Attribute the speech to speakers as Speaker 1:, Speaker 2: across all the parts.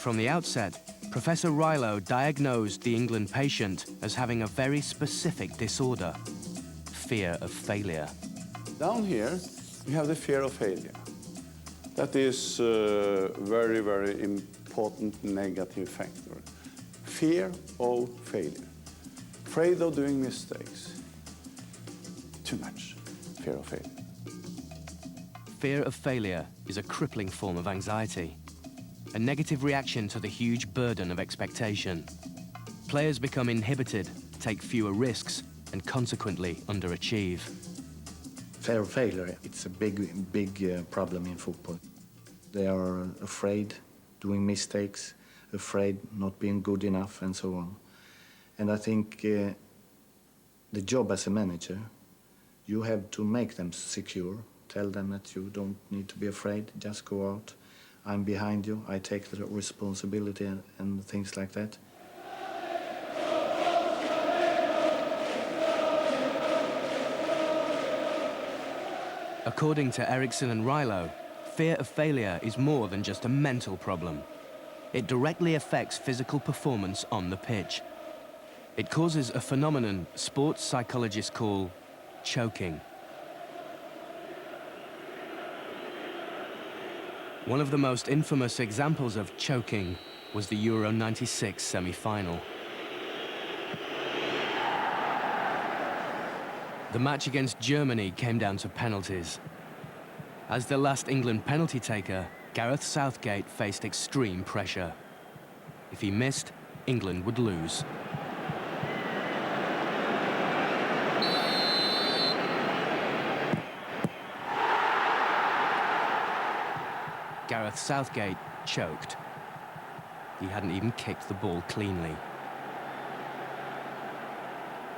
Speaker 1: From the outset, Professor Rilo diagnosed the England patient as having a very specific disorder: fear of failure.
Speaker 2: Down here, we have the fear of failure. That is a very, very important negative factor. Fear of failure. Afraid of doing mistakes. Too much fear of failure.
Speaker 1: Fear of failure is a crippling form of anxiety, a negative reaction to the huge burden of expectation. Players become inhibited, take fewer risks, and consequently underachieve.
Speaker 3: Fear of failure, it's a big problem in football. They are afraid doing mistakes, afraid not being good enough, and so on. And I think the job as a manager, you have to make them secure, tell them that you don't need to be afraid, just go out. I'm behind you, I take the responsibility and things like that.
Speaker 1: According to Eriksson and Rilo, fear of failure is more than just a mental problem. It directly affects physical performance on the pitch. It causes a phenomenon sports psychologists call choking. One of the most infamous examples of choking was the Euro '96 semi-final. The match against Germany came down to penalties. As the last England penalty taker, Gareth Southgate faced extreme pressure. If he missed, England would lose. Gareth Southgate choked. He hadn't even kicked the ball cleanly.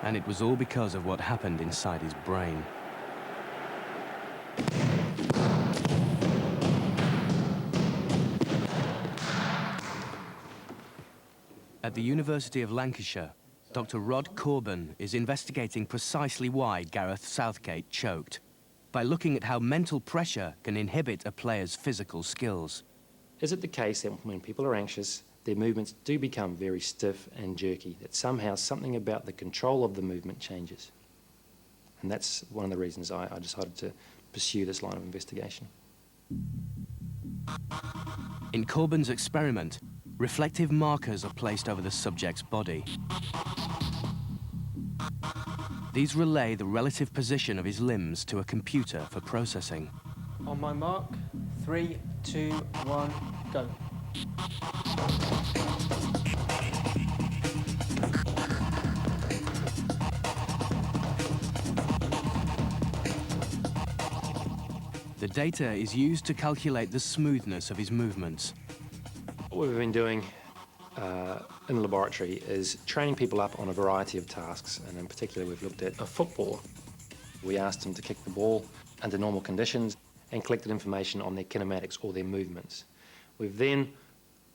Speaker 1: And it was all because of what happened inside his brain. At the University of Lancashire, Dr. Rod Corban is investigating precisely why Gareth Southgate choked, by looking at how mental pressure can inhibit a player's physical skills.
Speaker 4: Is it the case that when people are anxious, their movements do become very stiff and jerky, that somehow something about the control of the movement changes? And that's one of the reasons I decided to pursue this line of investigation.
Speaker 1: In Corban's experiment, reflective markers are placed over the subject's body. These relay the relative position of his limbs to a computer for processing.
Speaker 5: On my mark, 3, 2, 1, go.
Speaker 1: The data is used to calculate the smoothness of his movements.
Speaker 4: What we've been doing in the laboratory is training people up on a variety of tasks, and in particular we've looked at a footballer. We asked them to kick the ball under normal conditions and collected information on their kinematics or their movements. We've then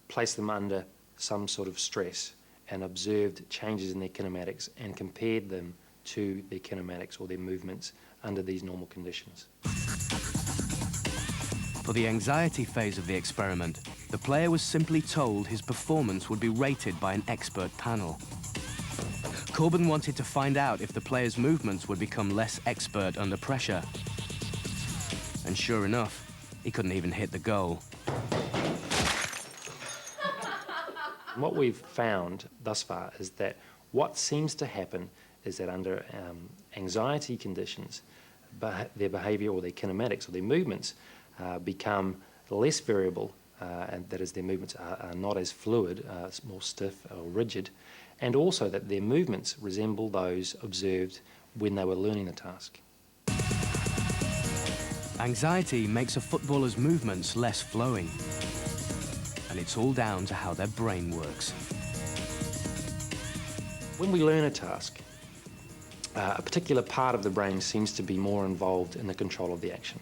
Speaker 4: placed them under some sort of stress and observed changes in their kinematics and compared them to their kinematics or their movements under these normal conditions.
Speaker 1: For the anxiety phase of the experiment, the player was simply told his performance would be rated by an expert panel. Corban wanted to find out if the player's movements would become less expert under pressure. And sure enough, he couldn't even hit the goal.
Speaker 4: What we've found thus far is that what seems to happen is that under anxiety conditions, their behaviour or their kinematics or their movements become less variable, and that is, their movements are not as fluid, more stiff or rigid, and also that their movements resemble those observed when they were learning the task.
Speaker 1: Anxiety makes a footballer's movements less flowing, and it's all down to how their brain works.
Speaker 4: When we learn a task, a particular part of the brain seems to be more involved in the control of the action.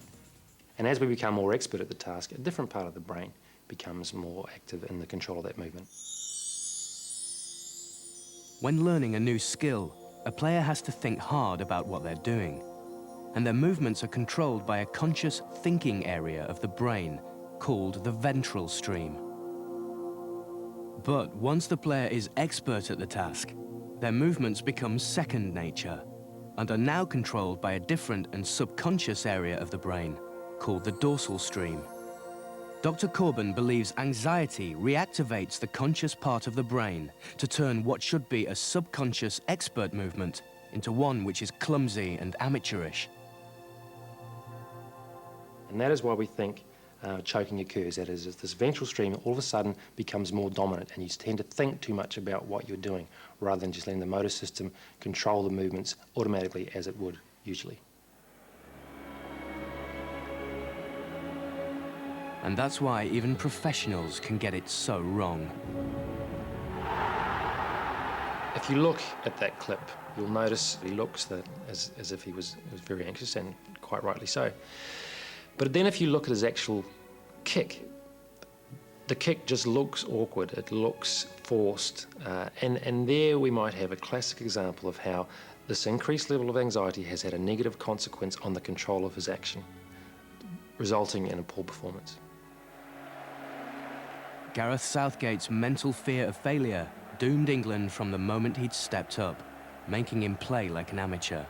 Speaker 4: And as we become more expert at the task, a different part of the brain becomes more active in the control of that movement.
Speaker 1: When learning a new skill, a player has to think hard about what they're doing, and their movements are controlled by a conscious thinking area of the brain called the ventral stream. But once the player is expert at the task, their movements become second nature and are now controlled by a different and subconscious area of the brain called the dorsal stream. Dr. Corbin believes anxiety reactivates the conscious part of the brain to turn what should be a subconscious expert movement into one which is clumsy and amateurish.
Speaker 4: And that is why we think choking occurs. That is, this ventral stream all of a sudden becomes more dominant and you tend to think too much about what you're doing rather than just letting the motor system control the movements automatically as it would usually.
Speaker 1: And that's why even professionals can get it so wrong.
Speaker 4: If you look at that clip, you'll notice he looks as if he was very anxious, and quite rightly so. But then if you look at his actual kick, the kick just looks awkward, it looks forced. And there we might have a classic example of how this increased level of anxiety has had a negative consequence on the control of his action, resulting in a poor performance.
Speaker 1: Gareth Southgate's mental fear of failure doomed England from the moment he'd stepped up, making him play like an amateur.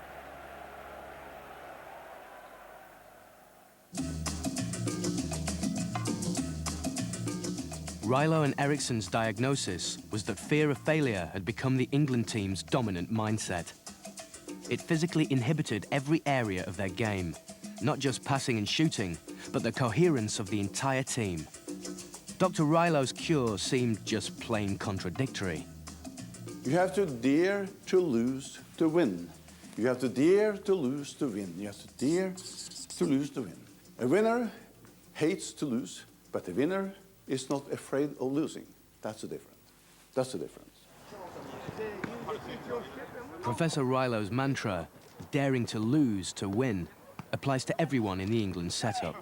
Speaker 1: Rilo and Eriksson's diagnosis was that fear of failure had become the England team's dominant mindset. It physically inhibited every area of their game, not just passing and shooting, but the coherence of the entire team. Dr. Rilo's cure seemed just plain contradictory.
Speaker 2: You have to dare to lose to win. You have to dare to lose to win. You have to dare to lose to win. A winner hates to lose, but a winner is not afraid of losing. That's the difference. That's the difference.
Speaker 1: Professor Rilo's mantra, daring to lose to win, applies to everyone in the England setup.